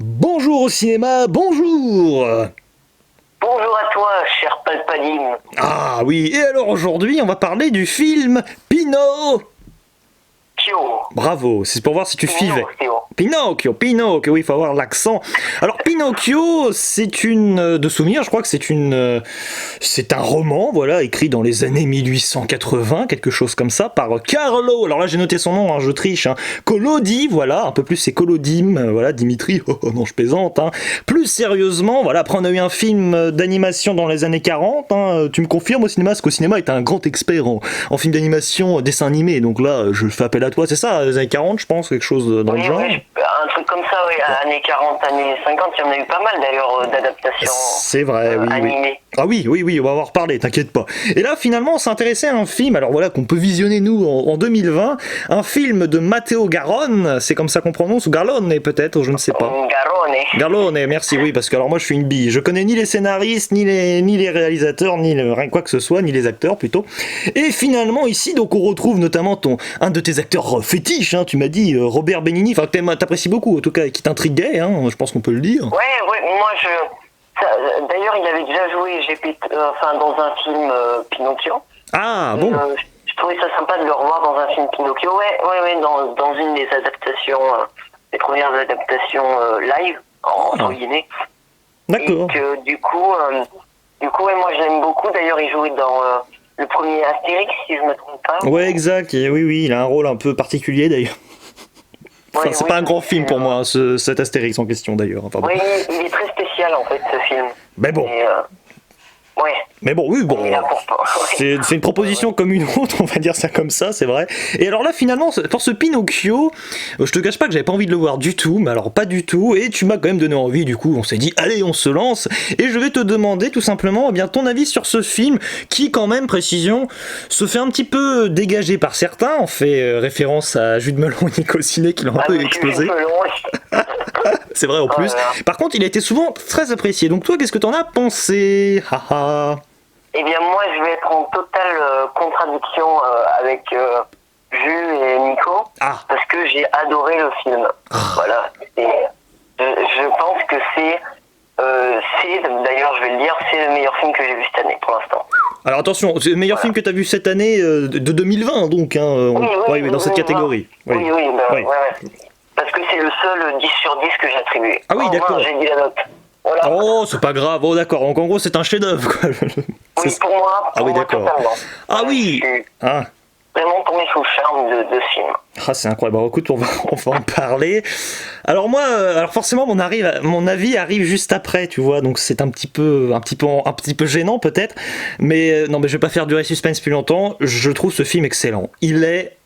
Bonjour au cinéma, bonjour. Bonjour à toi, cher Palpaline. Ah oui, et alors aujourd'hui on va parler du film Pinocchio. Pio. Bravo, c'est pour voir si tu suivais. Pinocchio. Pinocchio, oui, il faut avoir l'accent. Alors Pinocchio, c'est de souvenir, je crois que c'est un roman, voilà, écrit dans les années 1880, quelque chose comme ça, par Carlo. Alors là j'ai noté son nom, hein, je triche. Collodi, voilà, un peu plus c'est Colodim, voilà, Dimitri. Oh non, je plaisante. Plus sérieusement, voilà, après on a eu un film d'animation dans les années 40. Tu me confirmes au cinéma, parce qu'au cinéma est un grand expert en film d'animation, dessin animé. Donc là, je fais appel à toi. C'est ça, les années 40, je pense, quelque chose dans le genre. Un truc comme ça, oui, années 40, années 50, il y en a eu pas mal d'ailleurs d'adaptations c'est vrai, oui, animées. Oui. Ah oui, on va en reparler, t'inquiète pas. Et là, finalement, on s'intéressait à un film, alors voilà, qu'on peut visionner, nous, en 2020, un film de Matteo Garrone, c'est comme ça qu'on prononce, ou Garlone, peut-être, je ne sais pas. Garlone, merci, oui, parce que alors moi, je suis une bille. Je connais ni les scénaristes, ni les réalisateurs, rien quoi que ce soit, ni les acteurs, plutôt. Et finalement, ici, donc, on retrouve notamment un de tes acteurs fétiches, tu m'as dit, Robert Benigni, enfin, que t'apprécies beaucoup, en tout cas, qui t'intriguait, je pense qu'on peut le dire. Ouais, moi d'ailleurs, il avait déjà joué dans un film Pinocchio. Ah, bon. Je trouvais ça sympa de le revoir dans un film Pinocchio, dans une des adaptations, les premières adaptations live, entre guillemets. D'accord. Et que du coup, moi je l'aime beaucoup. D'ailleurs, il jouait dans le premier Astérix, si je me trompe pas. Ouais, exact. Et oui, il a un rôle un peu particulier d'ailleurs. Enfin, c'est pas un grand film pour moi, cet Astérix en question d'ailleurs. Enfin, bon. Oui, il est très spécial en fait, ce film. Mais bon. Ouais. Mais bon, oui, bon. C'est une proposition comme une autre, on va dire ça comme ça, c'est vrai. Et alors là, finalement, pour ce Pinocchio, je te cache pas que j'avais pas envie de le voir du tout, mais alors pas du tout, et tu m'as quand même donné envie, du coup, on s'est dit, allez, on se lance, et je vais te demander tout simplement, eh bien, ton avis sur ce film, qui, quand même, précision, se fait un petit peu dégager par certains, on fait référence à Jude Melon et Nico Ciné qui l'ont un peu explosé. C'est vrai en plus. Par contre, il a été souvent très apprécié. Donc toi, qu'est-ce que t'en as pensé? Eh bien, moi, je vais être en totale contradiction avec Jules et Nico, parce que j'ai adoré le film. Voilà. Je pense que d'ailleurs, je vais le dire, c'est le meilleur film que j'ai vu cette année, pour l'instant. Alors attention, c'est le meilleur film que tu as vu cette année de 2020, donc, oui, dans cette catégorie. Oui. Parce que c'est le seul 10 sur 10 que j'ai attribué. Ah oui, d'accord. J'ai dit la note. Voilà. Oh, c'est pas grave, d'accord. Donc en gros, c'est un chef-d'œuvre. Oui, pour moi. Ah oui, d'accord. Ah oui. Vraiment tombé sous le charme de ce film. Ah, c'est incroyable. Bon, écoute, on va en parler. Alors moi, forcément, mon avis arrive juste après, tu vois. Donc c'est un petit peu gênant peut-être. Mais non, mais je vais pas faire durer suspense plus longtemps. Je trouve ce film excellent. Il est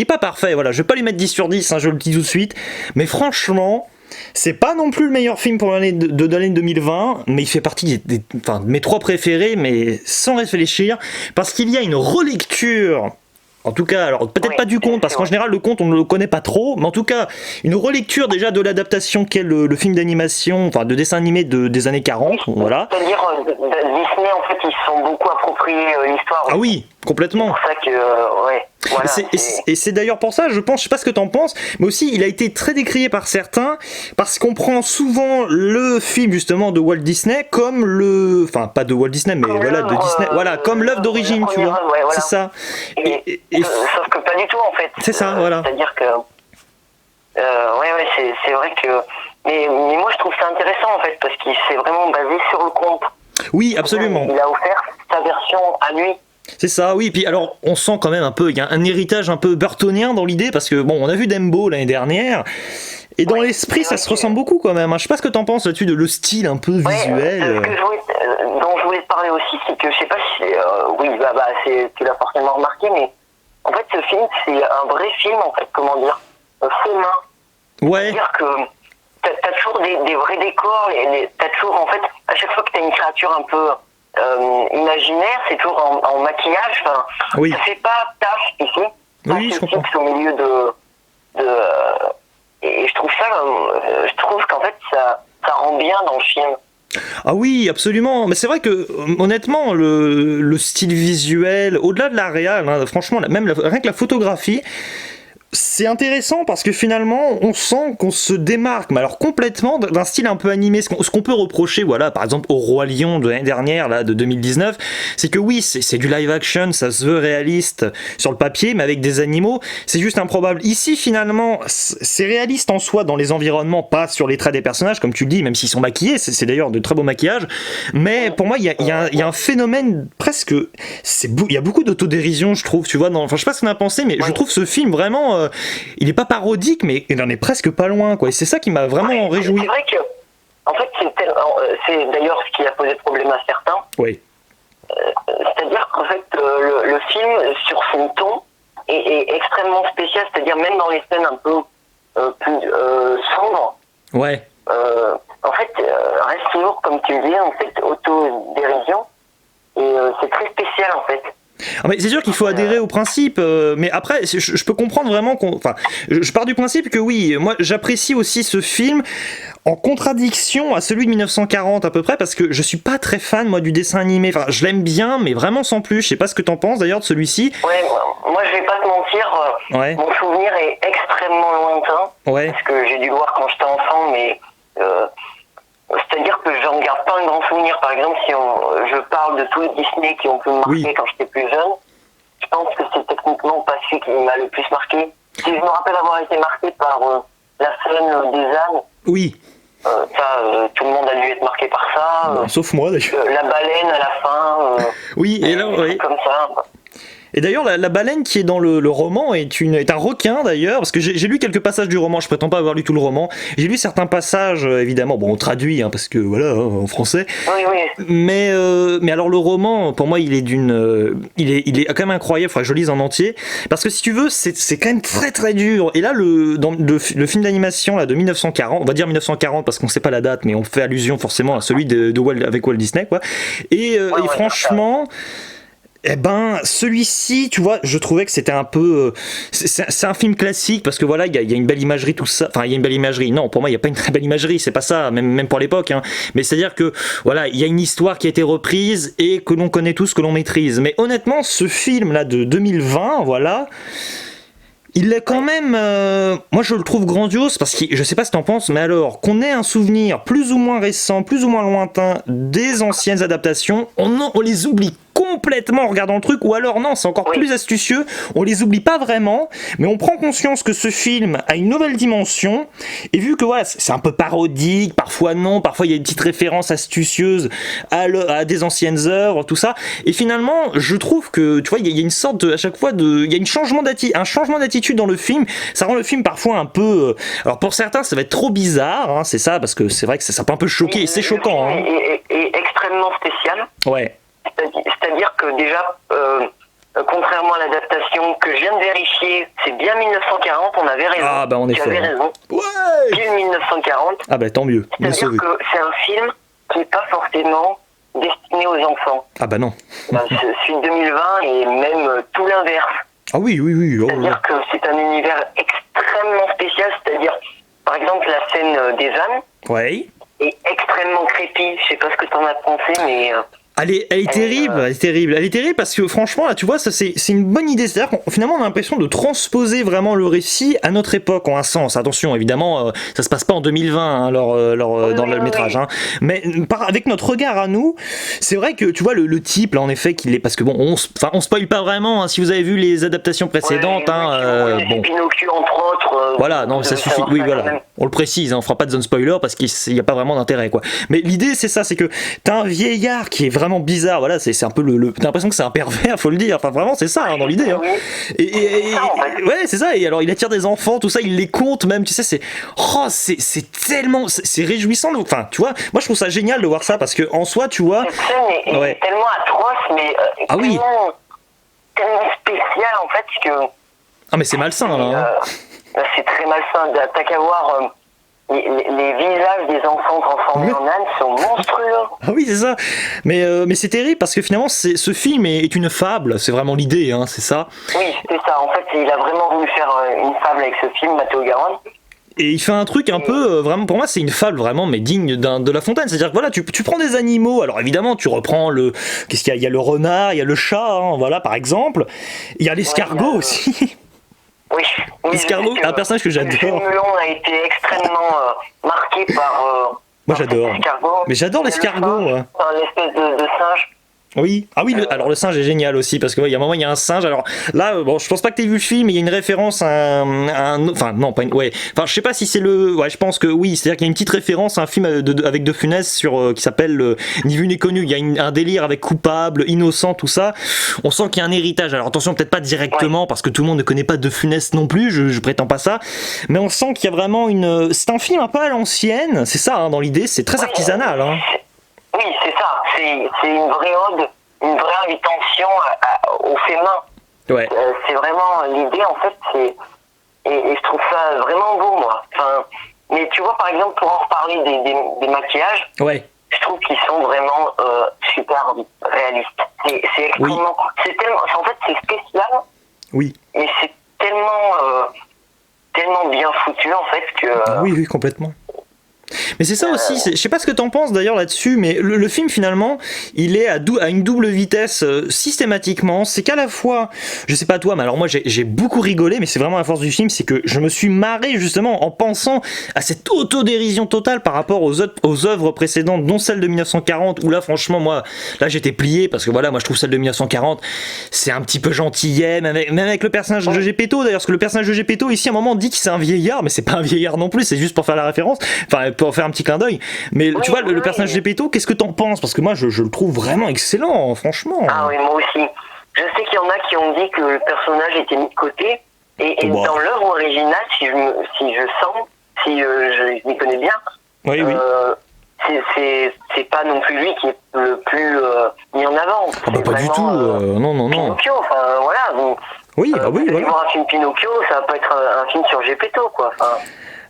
pas parfait. Voilà, je vais pas lui mettre 10 sur 10. Je le dis tout de suite. Mais franchement. C'est pas non plus le meilleur film pour l'année de 2020, mais il fait partie de mes 3 préférés, mais sans réfléchir, parce qu'il y a une relecture, en tout cas, alors peut-être pas du conte, parce qu'en général le conte on ne le connaît pas trop, mais en tout cas, une relecture déjà de l'adaptation qu'est le film d'animation, de dessin animé des années 40, voilà. C'est-à-dire, Disney, en fait, ils se sont beaucoup appropriés l'histoire. Ah oui, complètement. C'est pour ça que, voilà, et c'est d'ailleurs pour ça, je pense, je sais pas ce que t'en penses, mais aussi il a été très décrié par certains parce qu'on prend souvent le film justement de Walt Disney comme pas de Walt Disney, mais voilà, de Disney, comme l'œuvre d'origine, tu vois. C'est ça. Sauf que pas du tout en fait. C'est ça, voilà. C'est-à-dire que, c'est vrai que, mais moi je trouve ça intéressant en fait parce qu'il s'est vraiment basé sur le conte. Oui, absolument. Il a offert sa version à lui. C'est ça, oui. Puis alors, on sent quand même un peu, il y a un héritage un peu burtonien dans l'idée, parce que bon, on a vu Dumbo l'année dernière, et dans l'esprit, ça se ressemble beaucoup quand même. Je sais pas ce que t'en penses là-dessus de le style un peu visuel. Dont je voulais te parler aussi, c'est que je sais pas si, tu l'as forcément remarqué, mais en fait, ce film, c'est un vrai film, en fait, comment dire, faux main. Ouais. C'est-à-dire que t'as toujours des vrais décors, t'as toujours, en fait, à chaque fois que t'as une créature un peu imaginaire, c'est toujours en maquillage, oui. Ça fait pas tâche ici. Oui, je comprends. Au milieu et je trouve qu'en fait ça rend bien dans le film. Ah oui, absolument. Mais c'est vrai que, honnêtement, le style visuel, au-delà de la réal, franchement, même rien que la photographie, c'est intéressant parce que finalement on sent qu'on se démarque, mais alors complètement d'un style un peu animé. Ce qu'on peut reprocher, voilà, par exemple au Roi Lion de l'année dernière, là, de 2019, c'est que oui, c'est du live action, ça se veut réaliste sur le papier, mais avec des animaux, c'est juste improbable. Ici finalement, c'est réaliste en soi dans les environnements, pas sur les traits des personnages, comme tu le dis, même s'ils sont maquillés, c'est d'ailleurs de très beaux maquillages, mais pour moi il y a un phénomène presque, il y a beaucoup d'autodérision, je trouve, tu vois, enfin je sais pas ce qu'on a pensé, mais je trouve ce film vraiment il est pas parodique, mais il en est presque pas loin, quoi. Et c'est ça qui m'a vraiment réjoui. C'est vrai que, en fait, c'est d'ailleurs ce qui a posé problème à certains. Oui. C'est-à-dire qu'en fait, le film, sur son ton, est extrêmement spécial. C'est-à-dire même dans les scènes un peu plus sombres. Ouais. En fait, reste toujours, comme tu le disais, en fait, autodérision. Et c'est très spécial, en fait. Ah, mais c'est sûr qu'il faut adhérer au principe, mais après, je peux comprendre vraiment enfin, je pars du principe que oui, moi j'apprécie aussi ce film en contradiction à celui de 1940 à peu près, parce que je suis pas très fan moi du dessin animé, enfin je l'aime bien, mais vraiment sans plus. Je sais pas ce que t'en penses d'ailleurs de celui-ci. Ouais, moi je vais pas te mentir, mon souvenir est extrêmement lointain, parce que j'ai dû le voir quand j'étais enfant, mais c'est-à-dire que j'en garde pas un grand souvenir. Par exemple, si je parle de tous les Disney qui ont pu me marquer quand j'étais plus jeune, je pense que c'est techniquement pas celui qui m'a le plus marqué. Si je me rappelle avoir été marqué par la scène des ânes. Oui. Tout le monde a dû être marqué par ça. Bon, sauf moi d'ailleurs. La baleine à la fin. Oui, et là, comme ça. Et d'ailleurs, la baleine qui est dans le roman est un requin d'ailleurs, parce que j'ai lu quelques passages du roman, je prétends pas avoir lu tout le roman. J'ai lu certains passages, évidemment, bon, on traduit, hein, parce que voilà, en français. Oui, oui. Mais alors le roman, pour moi, il est quand même incroyable, faudrait que je le lise en entier, parce que si tu veux, c'est quand même très très dur. Et là, dans le film d'animation là de 1940, on va dire 1940 parce qu'on sait pas la date, mais on fait allusion forcément à celui avec Walt Disney, quoi. Et franchement. Eh ben, celui-ci, tu vois, je trouvais que c'était un peu... c'est un film classique, parce que voilà, il y a une belle imagerie, tout ça. Enfin, il y a une belle imagerie. Non, pour moi, il n'y a pas une très belle imagerie, c'est pas ça, même pour l'époque. Hein. Mais c'est-à-dire que, voilà, il y a une histoire qui a été reprise et que l'on connaît tous, que l'on maîtrise. Mais honnêtement, ce film-là de 2020, voilà... Il est quand même, moi je le trouve grandiose parce que je sais pas ce que t'en penses, mais alors qu'on ait un souvenir plus ou moins récent, plus ou moins lointain des anciennes adaptations, on les oublie complètement en regardant le truc, ou alors non, c'est encore plus astucieux, on les oublie pas vraiment, mais on prend conscience que ce film a une nouvelle dimension, et vu que voilà, c'est un peu parodique, parfois non, parfois il y a une petite référence astucieuse à des anciennes œuvres, tout ça, et finalement, je trouve que, tu vois, il y a une sorte à chaque fois il y a un changement d'attitude dans le film, ça rend le film parfois un peu, alors pour certains ça va être trop bizarre, hein, c'est ça, parce que c'est vrai que ça peut un peu choquer, et c'est choquant. Hein. Et extrêmement spécial. Ouais. C'est-à-dire que déjà, contrairement à l'adaptation que je viens de vérifier, c'est bien 1940, on avait raison. Ah bah on est tu avais raison. Ouais. Pile 1940. Ah bah tant mieux. C'est-à-dire que c'est un film qui n'est pas forcément destiné aux enfants. Ah bah non. Celui de 2020 est même tout l'inverse. Ah oui. C'est-à-dire que c'est un univers extrêmement spécial, c'est-à-dire, par exemple, la scène des ânes est extrêmement creepy. Je sais pas ce que t'en as pensé, mais... Elle est terrible parce que franchement là tu vois ça c'est une bonne idée, c'est-à-dire qu'on finalement on a l'impression de transposer vraiment le récit à notre époque en un sens. Attention évidemment ça se passe pas en 2020 hein, dans le métrage hein. Mais avec notre regard à nous, c'est vrai que tu vois le type là en effet qu'il est, parce que bon on spoil pas vraiment hein, si vous avez vu les adaptations précédentes bon. Pinocchio entre autres. Voilà, non ça suffit. Oui voilà, on le précise, hein, on fera pas de zone spoiler parce qu'il y a pas vraiment d'intérêt quoi. Mais l'idée c'est ça, c'est que t'as un vieillard qui est vraiment bizarre, voilà, c'est un peu t'as l'impression que c'est un pervers, faut le dire, enfin vraiment c'est ça hein, dans l'idée hein. Ouais c'est ça, et alors il attire des enfants, tout ça, il les compte même, tu sais, c'est tellement, c'est réjouissant, enfin tu vois, moi je trouve ça génial de voir ça, parce que en soi tu vois, cette scène est tellement atroce, mais tellement spéciale en fait que... Ah mais c'est malsain là hein. C'est très malsain, t'as qu'à voir... Les visages des enfants transformés en ânes sont monstrueux. Ah oui, c'est ça. Mais c'est terrible parce que finalement, ce film est une fable. C'est vraiment l'idée, hein, c'est ça. Oui, c'est ça. En fait, il a vraiment voulu faire une fable avec ce film, Matteo Garonne. Et il fait un truc un peu, vraiment, pour moi, c'est une fable vraiment, mais digne de La Fontaine. C'est-à-dire que voilà, tu prends des animaux. Alors évidemment, tu reprends qu'est-ce qu'il y a ? Il y a le renard, il y a le chat, hein, voilà, par exemple. Il y a l'escargot aussi. Oui. Escargot, un personnage que j'adore. Le melon a été extrêmement marqué par. Moi j'adore. Mais j'adore l'escargot. L'espèce de singe. Oui, ah oui, alors le singe est génial aussi parce que il y a un moment il y a un singe. Alors là, bon, je pense pas que t'aies vu le film, mais il y a une référence à enfin non, pas une, ouais, enfin je sais pas si c'est je pense que oui, c'est-à-dire qu'il y a une petite référence à un film avec De Funès qui s'appelle Ni vu ni connu. Il y a un délire avec coupable, innocent, tout ça. On sent qu'il y a un héritage. Alors attention, peut-être pas directement parce que tout le monde ne connaît pas De Funès non plus. Je prétends pas ça, mais on sent qu'il y a vraiment c'est un film un peu à l'ancienne. C'est ça, hein, dans l'idée, c'est très artisanal. Hein. Oui, c'est ça. C'est une vraie ode, une vraie invitation au fait main. Ouais. C'est vraiment l'idée, en fait, et je trouve ça vraiment beau, moi. Enfin, mais tu vois, par exemple, pour en reparler des maquillages, ouais. Je trouve qu'ils sont vraiment super réalistes. C'est extrêmement... Oui. En fait, c'est spécial, oui. Mais c'est tellement bien foutu, en fait, que... Oui, complètement. Mais c'est ça aussi, je sais pas ce que t'en penses d'ailleurs là-dessus, mais le film finalement, il est à une double vitesse systématiquement. C'est qu'à la fois, je sais pas toi, mais alors moi j'ai beaucoup rigolé, mais c'est vraiment la force du film, c'est que je me suis marré justement en pensant à cette autodérision totale par rapport aux œuvres précédentes, dont celle de 1940, où là franchement moi, là j'étais plié, parce que voilà, moi je trouve celle de 1940, c'est un petit peu gentillet, même avec le personnage de Geppetto d'ailleurs, parce que le personnage de Geppetto ici à un moment dit que c'est un vieillard, mais c'est pas un vieillard non plus, c'est juste pour faire la référence, enfin pour faire un petit clin d'œil. Mais tu vois, le personnage de Geppetto, qu'est-ce que t'en penses? Parce que moi, je le trouve vraiment excellent, franchement. Ah oui, moi aussi. Je sais qu'il y en a qui ont dit que le personnage était mis de côté. Et dans l'œuvre originale, si je m'y connais bien, oui. C'est pas non plus lui qui est le plus mis en avant. Ah bah pas du tout. Non. Pinocchio, enfin voilà. Oui, voilà. Voir un film Pinocchio, ça va pas être un film sur Geppetto, quoi. Enfin,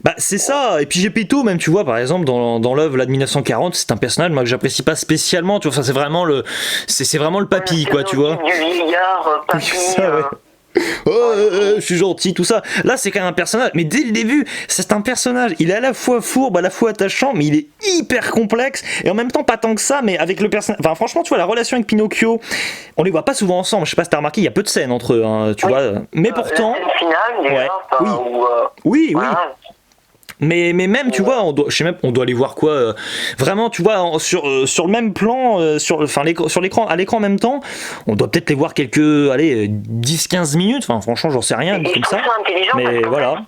bah c'est ça, et puis Geppetto même, tu vois, par exemple dans l'œuvre là de 1940, c'est un personnage moi que j'apprécie pas spécialement, tu vois, enfin c'est vraiment le papy, quoi, tu vois. Du vieillard, papy. Ça, ouais. Je suis gentil, tout ça. Là, c'est quand même un personnage, mais dès le début, c'est un personnage. Il est à la fois fourbe, à la fois attachant, mais il est hyper complexe et en même temps pas tant que ça. Mais avec le personnage, enfin, franchement, tu vois, la relation avec Pinocchio, on les voit pas souvent ensemble. Je sais pas si t'as remarqué, il y a peu de scènes entre eux, hein, tu vois. Mais pourtant, la scène finale, déjà, ouais. Oui. Voilà. Mais même, tu vois, on doit aller voir quoi, vraiment, tu vois, sur le même plan, sur l'écran, à l'écran en même temps, on doit peut-être les voir quelques, 10-15 minutes, enfin, franchement, j'en sais rien, comme ça. Intelligent mais voilà.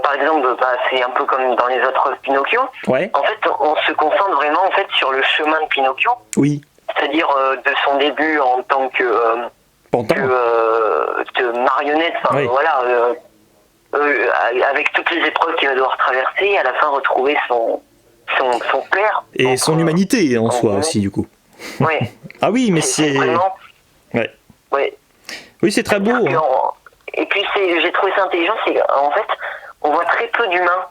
Par exemple, c'est un peu comme dans les autres Pinocchio. Ouais. En fait, on se concentre vraiment, en fait, sur le chemin de Pinocchio. Oui. C'est-à-dire de son début en tant que marionnette, enfin, oui. Voilà. Avec toutes les épreuves qu'il va devoir traverser, à la fin retrouver son père. Et donc, son humanité en soi aussi, du coup. Oui. Ah oui, mais c'est... Vraiment... Ouais. Ouais. Oui, c'est très beau. Hein. Et puis j'ai trouvé ça intelligent, c'est qu'en fait, on voit très peu d'humains.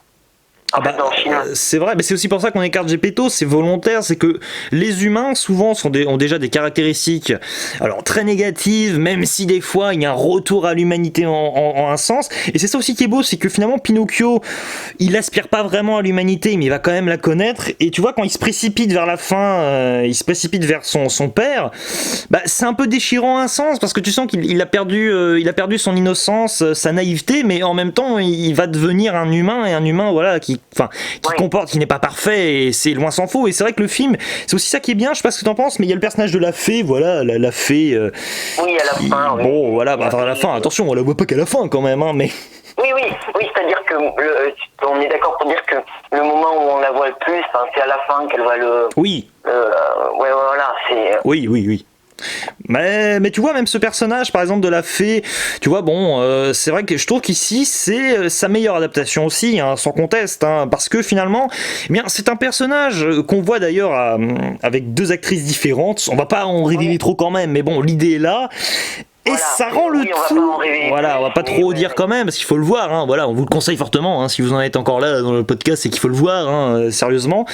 C'est vrai, mais c'est aussi pour ça qu'on écarte Geppetto, c'est volontaire, c'est que les humains souvent ont déjà des caractéristiques alors très négatives, même si des fois il y a un retour à l'humanité en un sens, et c'est ça aussi qui est beau, c'est que finalement Pinocchio, il aspire pas vraiment à l'humanité, mais il va quand même la connaître, et tu vois quand il se précipite vers la fin, il se précipite vers son père, bah, c'est un peu déchirant à un sens, parce que tu sens qu'il a perdu son innocence, sa naïveté, mais en même temps il va devenir un humain, et un humain voilà qui comporte, qui n'est pas parfait, et c'est loin s'en faut. Et c'est vrai que le film, c'est aussi ça qui est bien, je sais pas ce que t'en penses, mais il y a le personnage de la fée, voilà, la fée. Oui, à la fin. Bon, voilà, à la fin, attention, on la voit pas qu'à la fin quand même, hein, mais. Oui, c'est-à-dire que on est d'accord pour dire que le moment où on la voit le plus, c'est à la fin qu'elle va le. Oui. Ouais, voilà, c'est. Oui. Mais tu vois, même ce personnage par exemple de la fée, tu vois, bon, c'est vrai que je trouve qu'ici c'est sa meilleure adaptation aussi, hein, sans conteste, hein, parce que finalement, eh bien, c'est un personnage qu'on voit d'ailleurs avec deux actrices différentes. On va pas en révéler trop quand même, mais bon, l'idée est là. Et voilà, ça rend le tout. Voilà, on va pas trop dire quand même, parce qu'il faut le voir. Hein, voilà, on vous le conseille fortement. Hein, si vous en êtes encore là dans le podcast, c'est qu'il faut le voir, hein, sérieusement.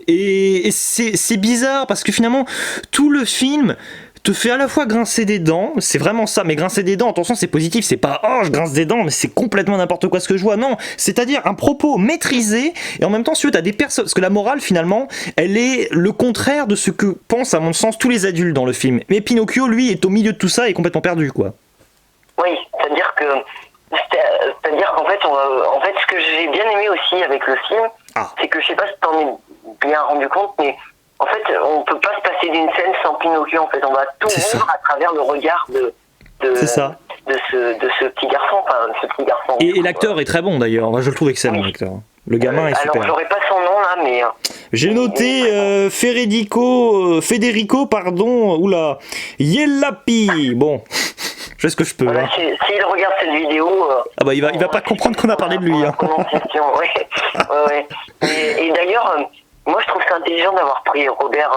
Et c'est bizarre parce que finalement, tout le film te fait à la fois grincer des dents, c'est vraiment ça, mais grincer des dents, attention, c'est positif, c'est pas oh je grince des dents, mais c'est complètement n'importe quoi ce que je vois, non, c'est-à-dire un propos maîtrisé, et en même temps, si tu veux, t'as des personnes, parce que la morale finalement, elle est le contraire de ce que pensent à mon sens tous les adultes dans le film, mais Pinocchio, lui, est au milieu de tout ça et est complètement perdu, quoi. Oui, c'est-à-dire qu'en fait, ce que j'ai bien aimé aussi avec le film, c'est que je sais pas si t'en es bien rendu compte, mais en fait, on peut pas se passer d'une scène sans Pinocchio. En fait, on va tout vivre à travers le regard de ce petit garçon. Et l'acteur est très bon d'ailleurs. Moi, je le trouve excellent, l'acteur. Le gamin est super. Alors, j'aurais pas son nom là, mais. J'ai noté Federico, oula, Yellapi. Bon, je fais ce que je peux. Voilà, s'il regarde cette vidéo. Il va pas comprendre qu'on a parlé de lui. Et d'ailleurs, moi je trouve ça intelligent d'avoir pris Robert.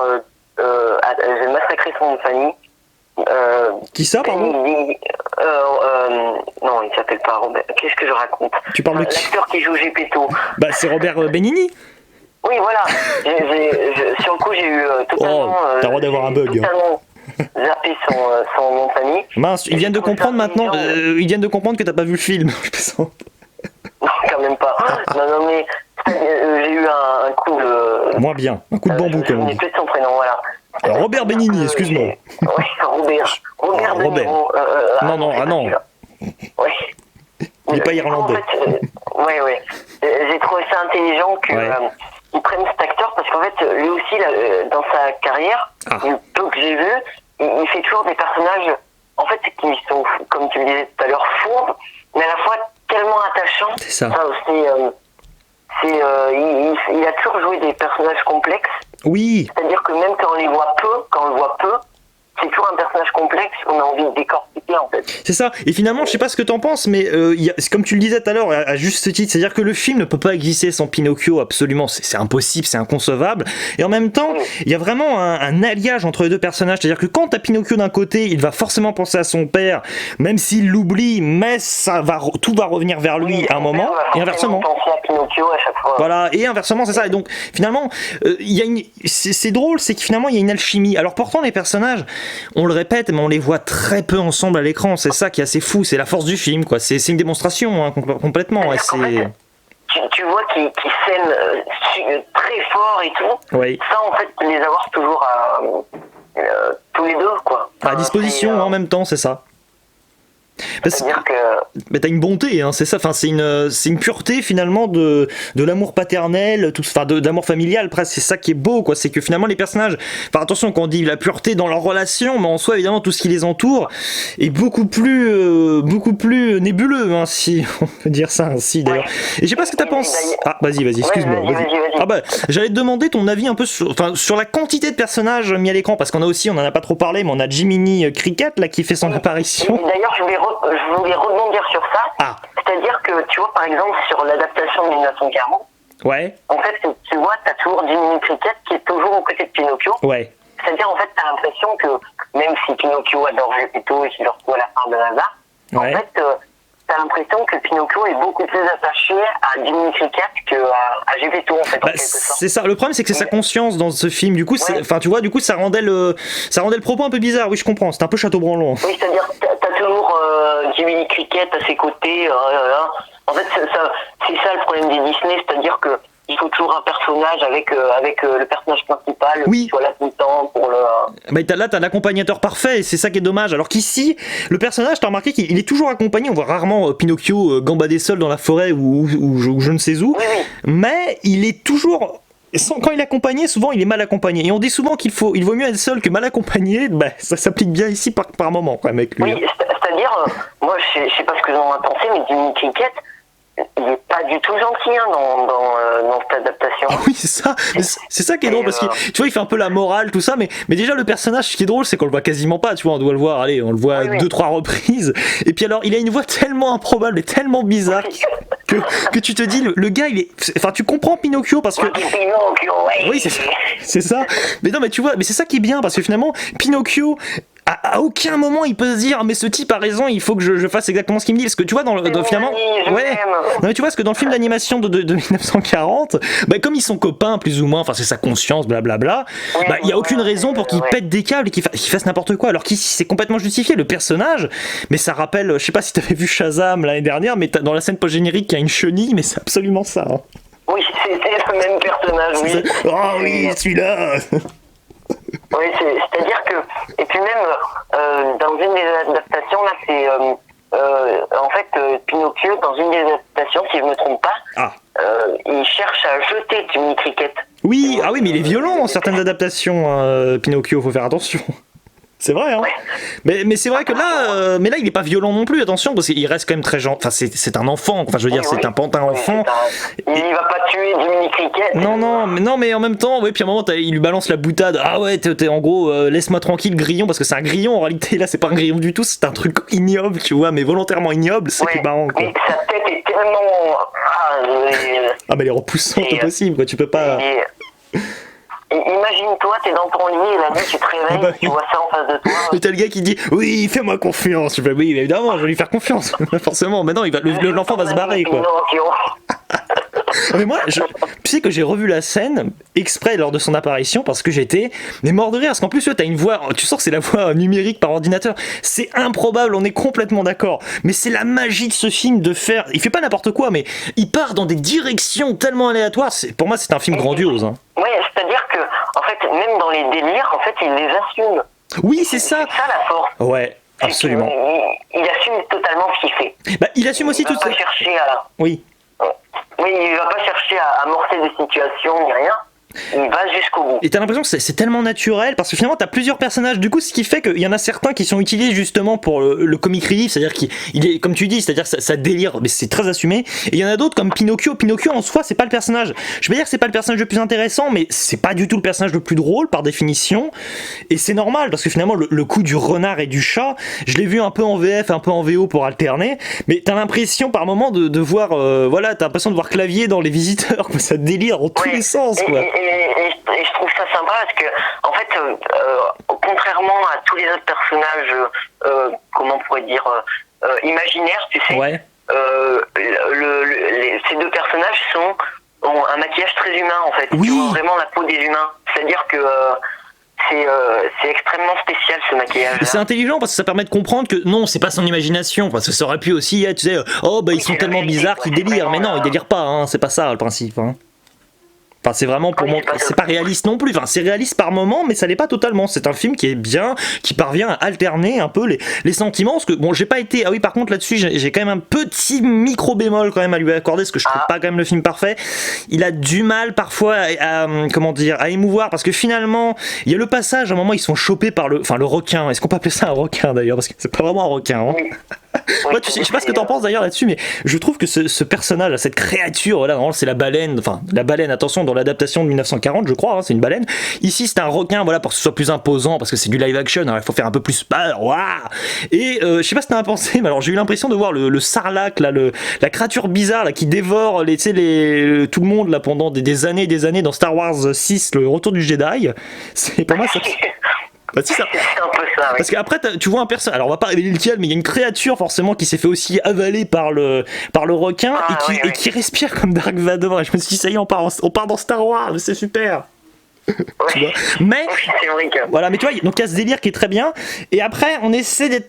J'ai massacré son nom de famille. Qui ça, pardon? Non, il s'appelle pas Robert. Qu'est-ce que je raconte? Tu parles de qui? L'acteur qui joue Gepetto. C'est Robert Benigni. Oui, voilà. Sur le coup, j'ai eu totalement. T'as le droit d'avoir un bug. Totalement zappé son nom de famille. Mince, ils viennent de comprendre maintenant. Ils viennent de comprendre que t'as pas vu le film. Non, quand même pas. Non, mais j'ai eu un coup de. Moins bien, un coup de bambou, comme on dit. Je n'ai plus de son prénom, voilà. Alors, Robert Benigni, excuse-moi. Oui, Robert. Robert. Non. Oui. Il n'est pas irlandais. En fait, j'ai trouvé ça intelligent qu'ils prennent cet acteur parce qu'en fait, lui aussi, dans sa carrière, le peu que j'ai vu, il fait toujours des personnages, en fait, qui sont, comme tu le disais tout à l'heure, fourbes, mais à la fois tellement attachants. C'est ça. Il a toujours joué des personnages complexes. Oui. C'est-à-dire que même quand on le voit peu, c'est toujours un personnage complexe qu'on a envie de décortiquer en fait. C'est ça, et finalement je sais pas ce que t'en penses, mais comme tu le disais tout à l'heure, à juste titre, c'est-à-dire que le film ne peut pas exister sans Pinocchio, absolument, c'est impossible, c'est inconcevable, et en même temps, il y a vraiment un alliage entre les deux personnages, c'est-à-dire que quand t'as Pinocchio d'un côté, il va forcément penser à son père, même s'il l'oublie, mais tout va revenir vers lui à un moment, et inversement. Penser à Pinocchio à chaque fois. Voilà, et inversement, c'est ça, et donc finalement, c'est drôle, c'est que finalement il y a une alchimie, alors pourtant les personnages, on le répète, mais on les voit très peu ensemble à l'écran. C'est ça qui est assez fou. C'est la force du film, quoi. C'est une démonstration, complètement. Ouais, tu vois qu'ils s'aiment très fort et tout. Oui. Ça, en fait, les avoir toujours tous les deux, quoi. À disposition en même temps, c'est ça. C'est-à-dire que... Mais t'as une bonté, hein, c'est ça. Enfin, c'est une pureté finalement de l'amour paternel, d'amour familial. Presque, c'est ça qui est beau, quoi. C'est que finalement les personnages. Enfin, attention quand on dit la pureté dans leur relation, mais en soi évidemment tout ce qui les entoure est beaucoup plus nébuleux, hein, si on peut dire ça ainsi d'ailleurs. Et je sais pas ce que t'as pensé. Vas-y, excuse-moi. Vas-y. J'allais te demander ton avis un peu sur la quantité de personnages mis à l'écran, parce qu'on a aussi, on en a pas trop parlé, mais on a Jiminy Cricket là qui fait son apparition. D'ailleurs, je voulais rebondir sur ça. C'est-à-dire que, tu vois, par exemple, sur l'adaptation de 1940, en fait, tu vois, t'as toujours Jiminy Cricket qui est toujours aux côtés de Pinocchio. Ouais. C'est-à-dire, en fait, t'as l'impression que, même si Pinocchio adore Gepetto et qu'il le retrouve à la fin de Lazare, en fait, t'as l'impression que Pinocchio est beaucoup plus attaché à Jiminy Cricket qu'à Gepetto, en fait, en quelque sorte. C'est ça. Le problème, c'est que c'est sa conscience dans ce film. Du coup, tu vois, ça rendait le propos un peu bizarre. Oui, je comprends. C'est un peu Château Branlon. Oui, c'est-à-dire, t'as toujours Jiminy Cricket à ses côtés. En fait, c'est ça le problème des Disney, c'est-à-dire que il faut toujours un personnage avec le personnage principal qui soit là tout le temps pour le... Là, t'as l'accompagnateur parfait, et c'est ça qui est dommage. Alors qu'ici, le personnage, t'as remarqué qu'il est toujours accompagné. On voit rarement Pinocchio gambader seul dans la forêt ou je ne sais où. Oui. Mais il est toujours... Quand il est accompagné, souvent il est mal accompagné. Et on dit souvent qu'il vaut mieux être seul que mal accompagné. Ça s'applique bien ici par moment, quand même, avec lui. Oui, c'est-à-dire, moi, je sais pas ce que vous en avez pensé, mais Jiminy Cricket, il est pas du tout gentil dans cette adaptation. Oui, c'est ça. C'est ça qui est drôle parce que tu vois, il fait un peu la morale, tout ça, mais déjà le personnage, ce qui est drôle, c'est qu'on le voit quasiment pas. Tu vois, on doit le voir. Allez, on le voit 2-3 reprises. Et puis alors, il a une voix tellement improbable et tellement bizarre que tu te dis, le gars, il est. Enfin, tu comprends Pinocchio parce que. Oui, c'est ça. Mais non, mais tu vois, mais c'est ça qui est bien parce que finalement, Pinocchio. À aucun moment il peut se dire mais ce type a raison, il faut que je fasse exactement ce qu'il me dit, parce que tu vois finalement non mais tu vois parce que dans le film d'animation de 1940 comme ils sont copains plus ou moins, enfin c'est sa conscience blablabla, il y a aucune raison pour qu'il pète des câbles et qu'il fasse n'importe quoi, alors qu'ici c'est complètement justifié le personnage, mais ça rappelle, je sais pas si t'avais vu Shazam l'année dernière, mais dans la scène post-générique il y a une chenille, mais c'est absolument ça, hein. Oui, c'était le même personnage, oui. Oh oui, celui-là. Oui, c'est-à-dire que, et puis même dans une des adaptations là, c'est en fait, Pinocchio, dans une des adaptations, si je me trompe pas, il cherche à jeter Jiminy Cricket. Oui, ah oui, mais il est violent dans certaines adaptations, Pinocchio, faut faire attention. C'est vrai, hein. Ouais. Mais c'est vrai que là, mais là, il est pas violent non plus. Attention, parce qu'il reste quand même très gentil. Enfin, c'est un enfant. Enfin, je veux dire, c'est un pantin enfant. Il va pas tuer Jiminy Cricket. Non, mais en même temps, oui. Puis à un moment, il lui balance la boutade. Ah ouais, t'es en gros, laisse-moi tranquille, grillon, parce que c'est un grillon en réalité. Là, c'est pas un grillon du tout. C'est un truc ignoble, tu vois, mais volontairement ignoble. C'est plus marrant, quoi. Mais sa tête est tellement. Ah, mais elle est repoussante au possible, quoi. Tu peux pas. Imagine-toi, t'es dans ton lit et la nuit tu te réveilles, tu vois ça en face de toi. Et t'as le gars qui dit oui, fais-moi confiance. Je fais oui, évidemment, je vais lui faire confiance. Forcément, maintenant l'enfant va se barrer, quoi. Mais moi, tu sais que j'ai revu la scène exprès lors de son apparition parce que j'étais mort de rire. Parce qu'en plus, t'as une voix, tu sens que c'est la voix numérique par ordinateur. C'est improbable, on est complètement d'accord. Mais c'est la magie de ce film de faire. Il fait pas n'importe quoi, mais il part dans des directions tellement aléatoires. Pour moi, c'est un film grandiose. Hein. Ouais, c'est-à-dire que, en fait, même dans les délires, en fait, il les assume. Oui, c'est ça. C'est ça la force. Ouais. Absolument. Il assume totalement ce qu'il fait. Bah, il assume aussi tout ça. Oui. Oui, il va pas chercher à amorcer des situations ni rien. Il va jusqu'au bout. Et t'as l'impression que c'est tellement naturel parce que finalement t'as plusieurs personnages. Du coup, ce qui fait qu'il y en a certains qui sont utilisés justement pour le comic relief, c'est-à-dire qu'il est, comme tu dis, c'est-à-dire ça délire, mais c'est très assumé. Et il y en a d'autres comme Pinocchio. Pinocchio en soi, c'est pas le personnage. Je veux dire que c'est pas le personnage le plus intéressant, mais c'est pas du tout le personnage le plus drôle par définition. Et c'est normal parce que finalement le coup du renard et du chat, je l'ai vu un peu en VF, un peu en VO pour alterner. Mais t'as l'impression par moment de voir, voilà, t'as l'impression de voir Clavier dans Les Visiteurs, quoi. Ça délire en tous les sens, quoi. Et je trouve ça sympa parce que, en fait, contrairement à tous les autres personnages, comment on pourrait dire, imaginaires, tu sais, ouais. Ces deux personnages ont un maquillage très humain, en fait. Oui. Ils ont vraiment la peau des humains. C'est-à-dire que c'est extrêmement spécial ce maquillage. C'est intelligent parce que ça permet de comprendre que non, c'est pas son imagination. Parce que ça aurait pu aussi être, tu sais, oh bah ils sont tellement bizarres qu'ils délirent. Mais non, ils délirent pas, hein. C'est pas ça le principe. Hein. Enfin, c'est vraiment pour montrer. C'est pas réaliste non plus. Enfin, c'est réaliste par moment, mais ça l'est pas totalement. C'est un film qui est bien, qui parvient à alterner un peu les sentiments. Parce que bon, j'ai pas été. Ah oui, par contre là-dessus, j'ai quand même un petit micro bémol quand même à lui accorder, parce que je trouve pas quand même le film parfait. Il a du mal parfois à comment dire, à émouvoir, parce que finalement, il y a le passage. À un moment, ils sont chopés par le requin. Est-ce qu'on peut appeler ça un requin d'ailleurs, parce que c'est pas vraiment un requin. Hein. Ouais, tu sais, je sais pas ce que t'en penses d'ailleurs là-dessus, mais je trouve que ce personnage, cette créature là, c'est la baleine. Enfin, la baleine. Attention, dans l'adaptation de 1940, je crois, hein, c'est une baleine. Ici, c'est un requin, voilà, pour que ce soit plus imposant, parce que c'est du live action. Alors, il faut faire un peu plus peur. Waouh. Et je sais pas ce que t'en as pensé, mais alors j'ai eu l'impression de voir le sarlac là, la créature bizarre là qui dévore tout le monde là pendant des années et des années dans Star Wars 6, le Retour du Jedi. C'est pour moi ça. Bah, si, ça. C'est un peu ça, oui. Parce qu'après tu vois un personnage, alors on va pas révéler lequel, mais il y a une créature forcément qui s'est fait aussi avaler par le requin et qui respire comme Dark Vador, et je me suis dit ça y est, on part dans Star Wars, c'est super. Tu vois, mais voilà, mais tu vois, donc il y a ce délire qui est très bien, et après on essaie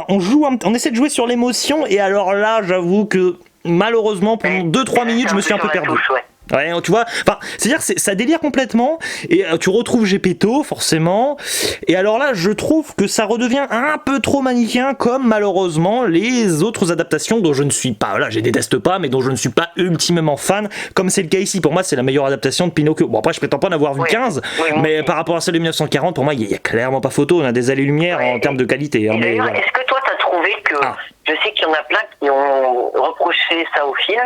on essaie de jouer sur l'émotion, et alors là j'avoue que malheureusement pendant 2-3 minutes je me suis un peu perdu. Ouais, tu vois, enfin, c'est-à-dire ça délire complètement, et tu retrouves Gepetto forcément, et alors là je trouve que ça redevient un peu trop manichéen, comme malheureusement les autres adaptations dont je ne suis pas, voilà, je les déteste pas, mais dont je ne suis pas ultimement fan, comme c'est le cas ici. Pour moi c'est la meilleure adaptation de Pinocchio. Bon, après je prétends pas en avoir vu 15, mais par rapport à celle de 1940, pour moi il y a clairement pas photo, on a des années-lumière en termes de qualité. Hein, mais, voilà. Est-ce que toi t'as trouvé que, je sais qu'il y en a plein qui ont reproché ça au film,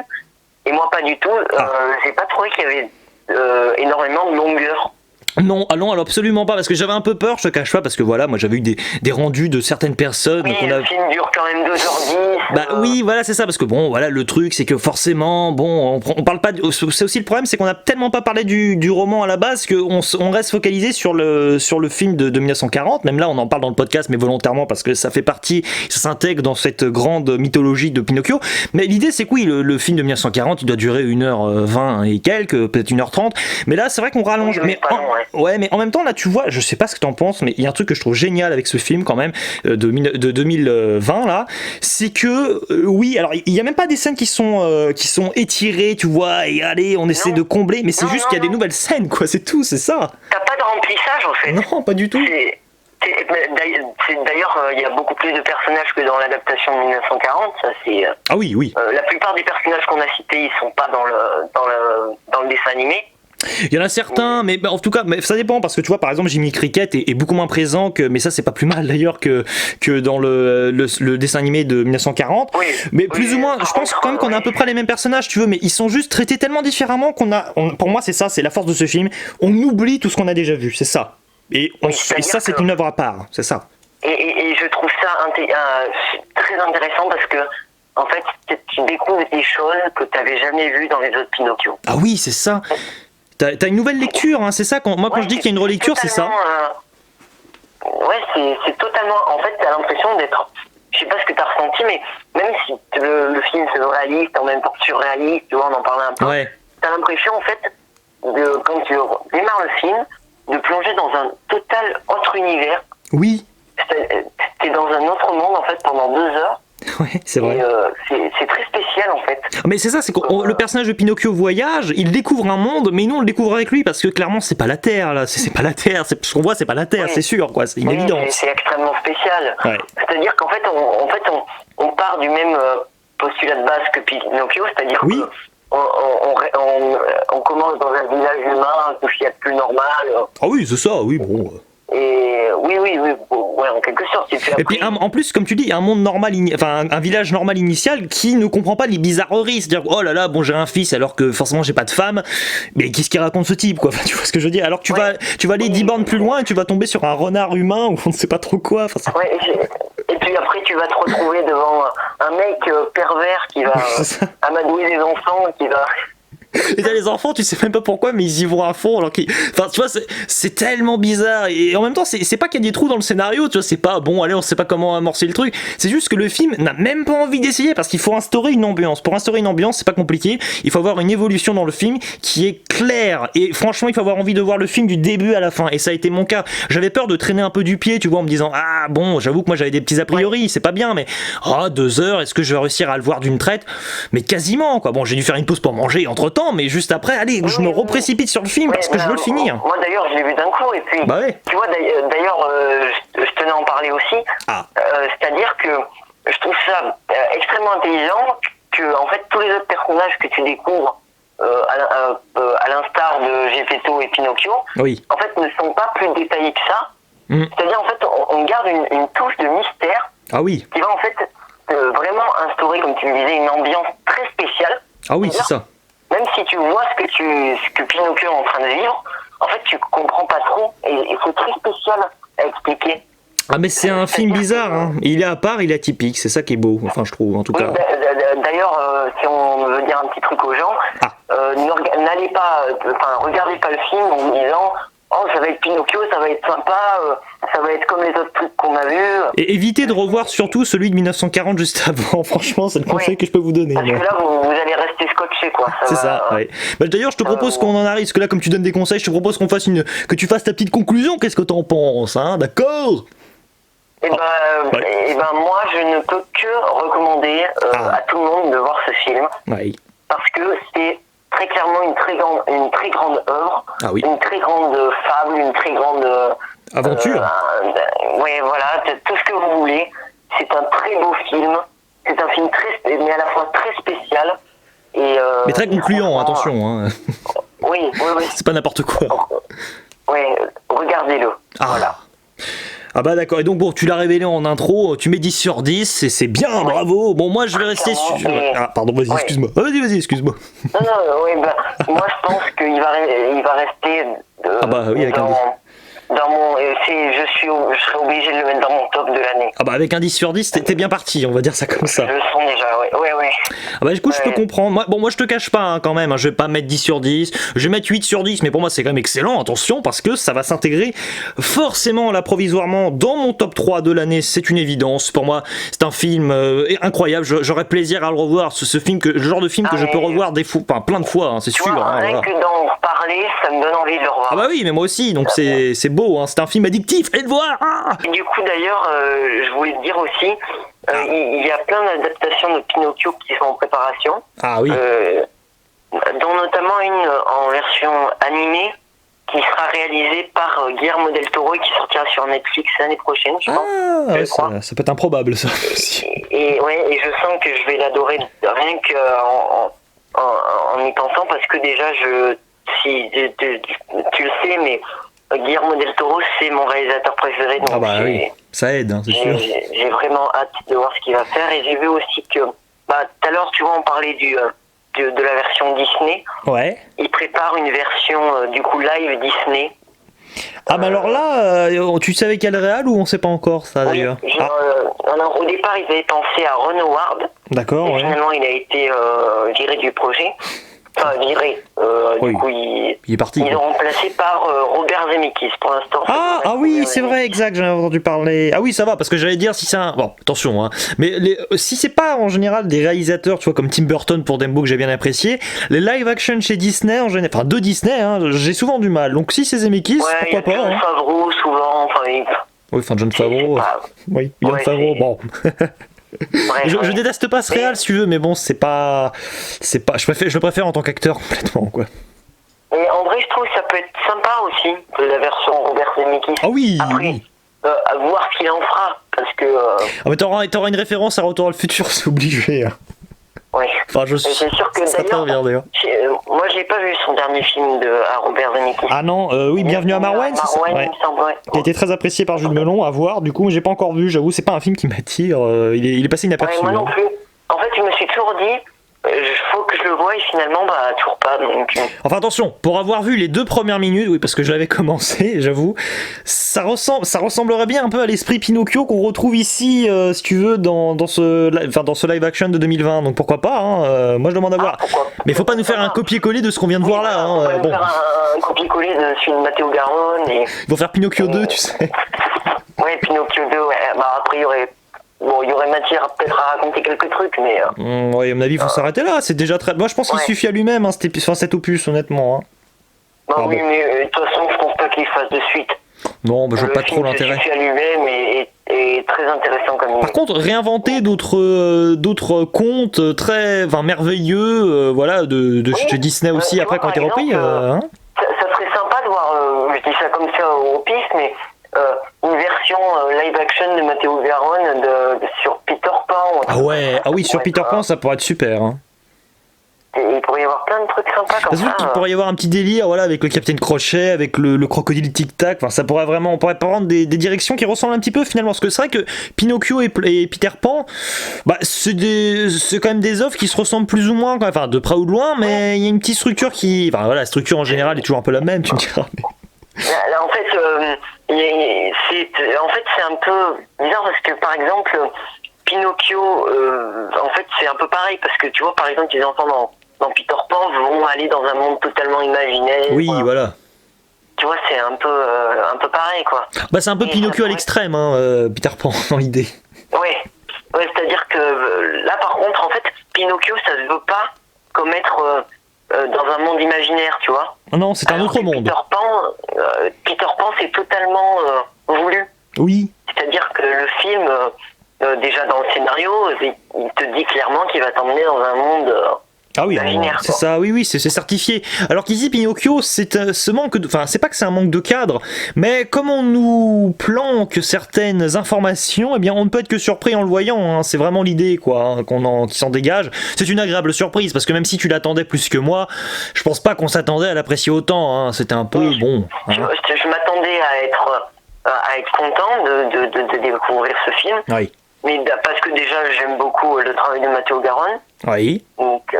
et moi pas du tout, j'ai pas trouvé qu'il y avait énormément de longueur. Non, alors absolument pas, parce que j'avais un peu peur, je te cache pas, parce que voilà, moi j'avais eu des rendus de certaines personnes. Oui, donc le film dure quand même 2h10. Bah oui, voilà, c'est ça, parce que bon, voilà, le truc, c'est que forcément, bon, on parle pas. C'est aussi le problème, c'est qu'on a tellement pas parlé du roman à la base qu'on reste focalisé sur le film de 1940. Même là, on en parle dans le podcast, mais volontairement, parce que ça fait partie, ça s'intègre dans cette grande mythologie de Pinocchio. Mais l'idée, c'est que oui, le film de 1940, il doit durer 1h20 et quelques, peut-être 1h30. Mais là, c'est vrai qu'on rallonge. Mais ouais, mais en même temps, là, tu vois, je sais pas ce que t'en penses, mais il y a un truc que je trouve génial avec ce film, quand même, de 2020, là, c'est que, oui, alors, il y a même pas des scènes qui sont étirées, tu vois, et allez, on essaie de combler, mais c'est juste qu'il y a des nouvelles scènes, quoi, c'est tout, c'est ça. T'as pas de remplissage, en fait. Non, pas du tout. D'ailleurs, il y a beaucoup plus de personnages que dans l'adaptation de 1940. Ça, c'est. Ah oui, oui. La plupart des personnages qu'on a cités, ils sont pas dans le dessin animé. Il y en a certains, mais en tout cas, mais ça dépend parce que tu vois, par exemple, Jimmy Cricket est beaucoup moins présent que, mais ça c'est pas plus mal d'ailleurs que dans le dessin animé de 1940. Oui, mais plus ou moins, je pense quand même qu'on a à peu près les mêmes personnages, tu veux, mais ils sont juste traités tellement différemment pour moi, c'est ça, c'est la force de ce film. On oublie tout ce qu'on a déjà vu, c'est ça. Et ça, c'est une œuvre à part, c'est ça. Et je trouve ça très intéressant parce que, en fait, tu découvres des choses que tu n'avais jamais vues dans les autres Pinocchio. Ah oui, c'est ça. T'as une nouvelle lecture, hein, c'est ça. Quand je dis qu'il y a une relecture, c'est ça. Ouais, c'est totalement. En fait, t'as l'impression d'être. Je sais pas ce que t'as ressenti, mais même si le film se veut réaliste, en même temps surréaliste, tu vois, on en parlait un peu. Ouais. T'as l'impression, en fait, quand tu démarres le film, de plonger dans un total autre univers. Oui. T'es dans un autre monde, en fait, pendant 2 heures. Ouais, c'est vrai. C'est très spécial en fait. Mais c'est ça, c'est que le personnage de Pinocchio voyage, il découvre un monde, mais nous on le découvre avec lui parce que clairement c'est pas la Terre là, c'est pas la Terre, ce qu'on voit c'est pas la Terre, oui. C'est sûr quoi, c'est une évidence. C'est extrêmement spécial. Ouais. C'est-à-dire qu'en fait on part du même postulat de base que Pinocchio, c'est-à-dire oui. on commence dans un village humain, tout ce qu'il y a de plus normal. Ah oui, c'est ça, oui bon. Et oui, ouais, en quelque sorte. Et puis en plus, comme tu dis, il y a un monde normal, un village normal initial qui ne comprend pas les bizarreries. C'est-à-dire, oh là là, bon, j'ai un fils alors que forcément j'ai pas de femme. Mais qu'est-ce qu'il raconte ce type, quoi? Enfin, tu vois ce que je veux dire? Alors que tu vas aller 10 bornes plus loin et tu vas tomber sur un renard humain ou on ne sait pas trop quoi. Enfin, et puis après, tu vas te retrouver devant un mec pervers qui va amadouer des enfants, qui va. Et t'as les enfants, tu sais même pas pourquoi, mais ils y vont à fond. Alors enfin, tu vois, c'est tellement bizarre. Et en même temps, c'est pas qu'il y a des trous dans le scénario, tu vois, c'est pas bon, allez, on sait pas comment amorcer le truc. C'est juste que le film n'a même pas envie d'essayer parce qu'il faut instaurer une ambiance. Pour instaurer une ambiance, c'est pas compliqué. Il faut avoir une évolution dans le film qui est claire. Et franchement, il faut avoir envie de voir le film du début à la fin. Et ça a été mon cas. J'avais peur de traîner un peu du pied, tu vois, en me disant, ah bon, j'avoue que moi j'avais des petits a priori, c'est pas bien, mais 2 heures, est-ce que je vais réussir à le voir d'une traite? Mais quasiment, quoi. Bon, j'ai dû faire une pause pour manger entre temps, mais juste après, allez, je me reprécipite sur le film parce que je veux le finir. Moi d'ailleurs, je l'ai vu d'un coup et puis, tu vois, d'ailleurs, je tenais à en parler aussi. C'est-à-dire que je trouve ça extrêmement intelligent que, en fait, tous les autres personnages que tu découvres, à l'instar de Geppetto et Pinocchio, en fait, ne sont pas plus détaillés que ça. C'est-à-dire, en fait, on garde une touche de mystère qui va, en fait, vraiment instaurer, comme tu me disais, une ambiance très spéciale. Ah oui, c'est ça. Même si tu vois ce que Pinocchio est en train de vivre, en fait, tu comprends pas trop. Et c'est très spécial à expliquer. Ah, mais c'est un film bizarre, hein. Il est à part, il est atypique. C'est ça qui est beau, enfin, je trouve, en tout cas. D'ailleurs, si on veut dire un petit truc aux gens, n'allez pas, regardez pas le film en disant... Oh, ça va être Pinocchio, ça va être sympa, ça va être comme les autres trucs qu'on a vus. Et évitez de revoir surtout celui de 1940 juste avant, franchement, c'est le conseil que je peux vous donner. Parce que là, vous allez rester scotché, quoi. C'est ça, ouais. Bah, d'ailleurs, je te propose qu'on en arrive, parce que là, comme tu donnes des conseils, je te propose que tu fasses ta petite conclusion. Qu'est-ce que t'en penses, hein? D'accord? Eh ben, moi, je ne peux que recommander à tout le monde de voir ce film. Parce que c'est très clairement une très grande œuvre, une très grande fable, une très grande aventure. Oui, voilà, tout ce que vous voulez. C'est un très beau film. C'est un film mais à la fois très spécial mais très concluant, attention. Hein. Oui. C'est pas n'importe quoi. Oui, regardez-le. Voilà. Ah bah d'accord, et donc bon, tu l'as révélé en intro, tu mets 10 sur 10, et c'est bien, bravo. Bon, moi je vais rester sur... Ah pardon, vas-y, excuse-moi. Vas-y, excuse-moi. Non, moi je pense qu'il va rester avec dans mon... je serai obligé de le mettre dans mon top de l'année. Ah bah avec un 10 sur 10, t'es bien parti, on va dire ça comme ça. Je le sens déjà, ouais. Ah bah du coup, je peux comprendre. Moi je te cache pas hein, quand même, hein, je vais pas mettre 10 sur 10, je vais mettre 8 sur 10, mais pour moi c'est quand même excellent, attention, parce que ça va s'intégrer forcément là provisoirement dans mon top 3 de l'année, c'est une évidence. Pour moi, c'est un film incroyable, j'aurais plaisir à le revoir, ce film, le genre de film que je peux revoir plein de fois, hein, c'est sûr. Rien que d'en parler, ça me donne envie de le revoir. Ah bah oui, mais moi aussi, donc c'est beau, hein, c'est un film addictif, allez le voir. Et du coup d'ailleurs, je voulais te dire aussi, il y a plein d'adaptations de Pinocchio qui sont en préparation. Ah oui. Dont notamment une en version animée qui sera réalisé par Guillermo del Toro et qui sortira sur Netflix l'année prochaine, je pense. Ça peut être improbable, ça aussi. Et je sens que je vais l'adorer rien qu'en y pensant, parce que déjà, si tu le sais, mais Guillermo del Toro, c'est mon réalisateur préféré. Donc oui, ça aide, hein, c'est sûr. J'ai vraiment hâte de voir ce qu'il va faire. Et j'ai vu aussi que, tout à l'heure, tu vois, on parlait de la version Disney. Ouais. Il prépare une version, du coup, live Disney. Ah, mais alors là, tu savais quel réal ou on sait pas encore ça, d'ailleurs? Alors, au départ, ils avaient pensé à Ron Howard. D'accord, finalement, il a été viré du projet. Enfin, viré. Du coup, il est parti. Ils l'ont remplacé par Robert Zemeckis pour l'instant. Oui, c'est vrai, exact, j'en ai entendu parler. Ah oui, ça va, parce que j'allais dire si c'est un... Bon, attention, hein. Mais si c'est pas en général des réalisateurs, tu vois, comme Tim Burton pour Dumbo que j'ai bien apprécié, les live action chez Disney, en général, enfin de Disney, hein, j'ai souvent du mal. Donc si c'est Zemeckis, pourquoi pas. John Favreau, souvent, John Favreau. Oui, John Favreau, bon. Je déteste pas ce réal si tu veux, mais bon, c'est pas je le préfère en tant qu'acteur complètement, quoi. Et en vrai, je trouve que ça peut être sympa aussi, la version Robert Zemeckis. Ah oui. Après, à voir ce qu'il en fera, parce que. Mais t'auras une référence à Retour à le futur, c'est obligé. Hein. Oui. Enfin, c'est sûr que d'ailleurs, moi j'ai pas vu son dernier film à Robert Zemeckis. Ah non, oui, Bienvenue à Marwen, il me semble, qui a été très apprécié par Jules Melon, à voir. Du coup, j'ai pas encore vu, j'avoue, c'est pas un film qui m'attire. Il est passé inaperçu. Moi non plus. En fait, je me suis toujours dit, faut que je le voie, et finalement, toujours pas. Donc... Enfin, attention, pour avoir vu les 2 premières minutes, oui, parce que je l'avais commencé, j'avoue, ça ressemblerait bien un peu à l'esprit Pinocchio qu'on retrouve ici, si tu veux, dans ce live action de 2020. Donc pourquoi pas, hein, moi je demande à voir. Mais faut pas nous faire un copier-coller de ce qu'on vient de voir là. Hein, bon. Faire un copier-coller de celui de Matteo Garonne. Ils vont faire Pinocchio 2, tu sais. Ouais, Pinocchio 2, ouais. Après, il y aurait matière peut-être à raconter quelques trucs, mais... ouais, à mon avis, il faut s'arrêter là. C'est déjà très... Moi, je pense qu'il suffit à lui-même, hein, cet opus, honnêtement. Hein. Oui, mais de toute façon, je pense pas qu'il fasse de suite. Non, je vois pas trop l'intérêt. Le film suffit à lui-même et très intéressant comme... Par contre, réinventer d'autres contes très merveilleux, voilà, de chez Disney aussi, après, quand il est repris... ça serait sympa de voir, je dis ça comme ça au pif, mais... une version live action de Matteo Garonne sur Peter Pan. Ah oui, sur Peter Pan, ça pourrait être super. Hein. Il pourrait y avoir plein de trucs sympas comme ça. Il pourrait y avoir un petit délire, voilà, avec le Capitaine Crochet, avec le crocodile Tic Tac. Enfin, ça pourrait vraiment, on pourrait prendre des directions qui ressemblent un petit peu finalement. Parce que c'est vrai que Pinocchio et Peter Pan, c'est quand même des œuvres qui se ressemblent plus ou moins, quoi. Enfin, de près ou de loin, mais il y a une petite structure qui, enfin voilà, la structure en général est toujours un peu la même, tu me diras. Mais... Là, en fait, c'est un peu bizarre parce que, par exemple, Pinocchio, en fait, c'est un peu pareil parce que, tu vois, par exemple, les enfants dans Peter Pan vont aller dans un monde totalement imaginaire. Oui, voilà. Tu vois, c'est un peu pareil, quoi. C'est un peu Pinocchio à l'extrême, hein, Peter Pan, dans l'idée. Ouais, c'est-à-dire que là, par contre, en fait, Pinocchio, ça se veut pas comme être... dans un monde imaginaire, tu vois. Non, c'est un autre monde. Peter Pan, c'est totalement voulu. Oui. C'est-à-dire que le film, déjà dans le scénario, il te dit clairement qu'il va t'emmener dans un monde imaginaire. C'est ça, oui, c'est certifié. Alors qu'ici, Pinocchio, c'est ce manque de... Enfin, c'est pas que c'est un manque de cadre, mais comme on nous planque certaines informations, eh bien, on ne peut être que surpris en le voyant. Hein. C'est vraiment l'idée, quoi, hein, qui s'en dégage. C'est une agréable surprise, parce que même si tu l'attendais plus que moi, je pense pas qu'on s'attendait à l'apprécier autant. Hein. C'était un peu bon. Hein. Je m'attendais à être content de découvrir ce film. Oui. Mais parce que déjà, j'aime beaucoup le travail de Matteo Garonne. Oui. Donc,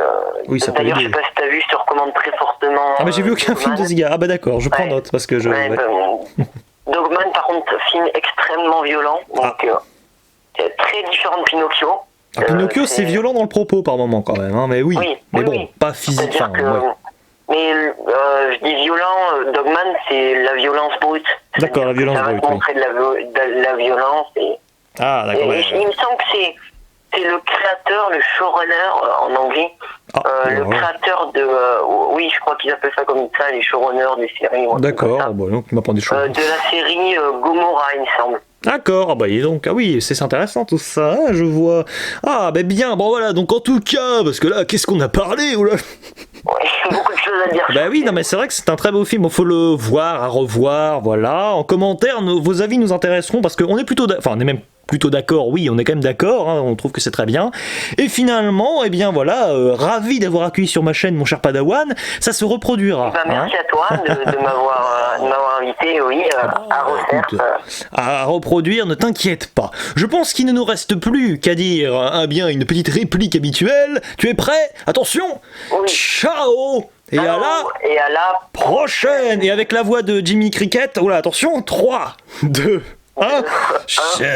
oui, ça d'ailleurs, je sais pas si t'as vu, je te recommande très fortement. Ah, mais j'ai vu aucun film de ce gars. Ah, d'accord, je prends note parce que je. Dogman, par contre, film extrêmement violent. Donc, très différent de Pinocchio. Pinocchio, c'est violent dans le propos par moment quand même. Hein, mais oui. Mais bon, pas physique. Mais je dis violent, Dogman, c'est la violence brute. D'accord, la violence brute. Ça va montrer de la violence. Ah, d'accord. Il me semble que c'est le créateur, le showrunner en anglais. Le créateur de... oui, je crois qu'ils appellent ça comme ça, les showrunners des séries. D'accord, donc il m'apprend des choses. De la série Gomorrah, il me semble. D'accord, donc, oui, c'est intéressant tout ça, je vois. Ah, bien, bon voilà, donc en tout cas, parce que là, qu'est-ce qu'on a parlé, oula. beaucoup de choses à dire. Bah oui, non mais c'est vrai que c'est un très beau film, il faut le voir, à revoir, voilà. En commentaire, vos avis nous intéresseront parce qu'on est plutôt... Enfin, on est même plutôt d'accord, oui, on est quand même d'accord, hein, on trouve que c'est très bien. Et finalement, eh bien voilà, ravi d'avoir accueilli sur ma chaîne mon cher Padawan, ça se reproduira. Merci à toi de m'avoir invité, oui, à refaire. À reproduire, ne t'inquiète pas. Je pense qu'il ne nous reste plus qu'à dire bien une petite réplique habituelle. Tu es prêt? Attention, oui. Ciao. Et à la prochaine. Et avec la voix de Jimmy Cricket, oh là, attention, 3, 2, 1, ciao.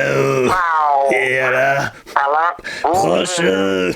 Et à la prochaine.